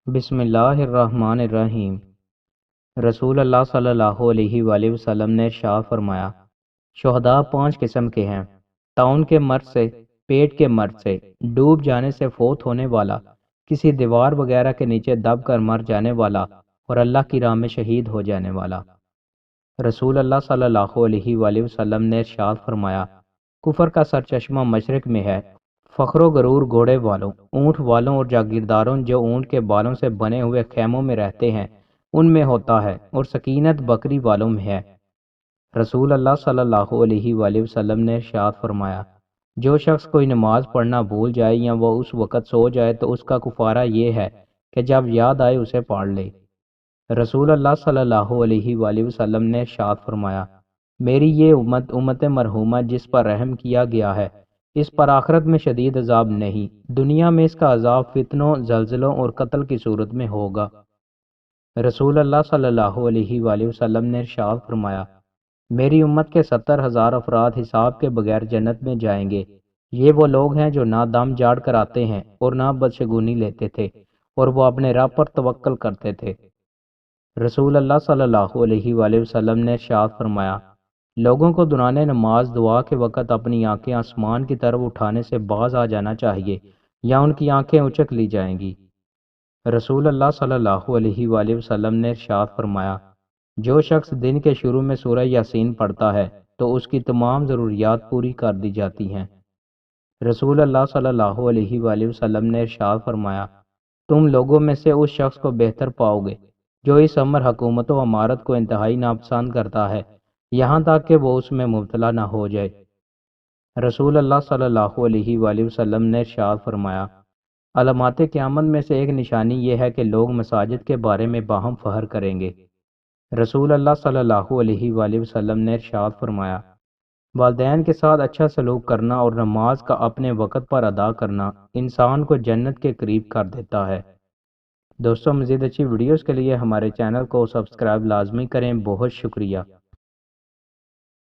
بسم اللہ الرحمن الرحیم۔ رسول اللہ صلی اللہ علیہ وآلہ وسلم نے ارشاد فرمایا، شہداء 5 قسم کے ہیں: طاعون کے مرض سے، پیٹ کے مرض سے، ڈوب جانے سے فوت ہونے والا، کسی دیوار وغیرہ کے نیچے دب کر مر جانے والا، اور اللہ کی راہ میں شہید ہو جانے والا۔ رسول اللہ صلی اللہ علیہ وآلہ وسلم نے ارشاد فرمایا، کفر کا سرچشمہ مشرق میں ہے۔ فخر و غرور گھوڑے والوں، اونٹ والوں اور جاگیرداروں جو اونٹ کے بالوں سے بنے ہوئے خیموں میں رہتے ہیں ان میں ہوتا ہے، اور سکینت بکری والوں میں ہے۔ رسول اللہ صلی اللہ علیہ وآلہ وسلم نے ارشاد فرمایا، جو شخص کوئی نماز پڑھنا بھول جائے یا وہ اس وقت سو جائے تو اس کا کفارہ یہ ہے کہ جب یاد آئے اسے پڑھ لے۔ رسول اللہ صلی اللہ علیہ وآلہ وسلم نے ارشاد فرمایا، میری یہ امت مرحومہ جس پر رحم کیا گیا ہے، اس پر آخرت میں شدید عذاب نہیں، دنیا میں اس کا عذاب فتنوں، زلزلوں اور قتل کی صورت میں ہوگا۔ رسول اللہ صلی اللہ علیہ وآلہ وسلم نے ارشاد فرمایا، میری امت کے 70,000 افراد حساب کے بغیر جنت میں جائیں گے۔ یہ وہ لوگ ہیں جو نہ دم جاڑ کر آتے ہیں اور نہ بدشگونی لیتے تھے، اور وہ اپنے رب پر توکل کرتے تھے۔ رسول اللہ صلی اللہ علیہ وآلہ وسلم نے ارشاد فرمایا، لوگوں کو دوران نماز دعا کے وقت اپنی آنکھیں آسمان کی طرف اٹھانے سے باز آ جانا چاہیے یا ان کی آنکھیں اچک لی جائیں گی۔ رسول اللہ صلی اللہ علیہ وآلہ وسلم نے ارشاد فرمایا، جو شخص دن کے شروع میں سورہ یاسین پڑھتا ہے تو اس کی تمام ضروریات پوری کر دی جاتی ہیں۔ رسول اللہ صلی اللہ علیہ وآلہ وسلم نے ارشاد فرمایا، تم لوگوں میں سے اس شخص کو بہتر پاؤ گے جو اس امر حکومت و امارت کو انتہائی ناپسند کرتا ہے، یہاں تک کہ وہ اس میں مبتلا نہ ہو جائے۔ رسول اللہ صلی اللہ علیہ وآلہ وسلم نے ارشاد فرمایا، علامات قیامت میں سے ایک نشانی یہ ہے کہ لوگ مساجد کے بارے میں باہم فخر کریں گے۔ رسول اللہ صلی اللہ علیہ وآلہ وسلم نے ارشاد فرمایا، والدین کے ساتھ اچھا سلوک کرنا اور نماز کا اپنے وقت پر ادا کرنا انسان کو جنت کے قریب کر دیتا ہے۔ دوستوں، مزید اچھی ویڈیوز کے لیے ہمارے چینل کو سبسکرائب لازمی کریں۔ بہت شکریہ۔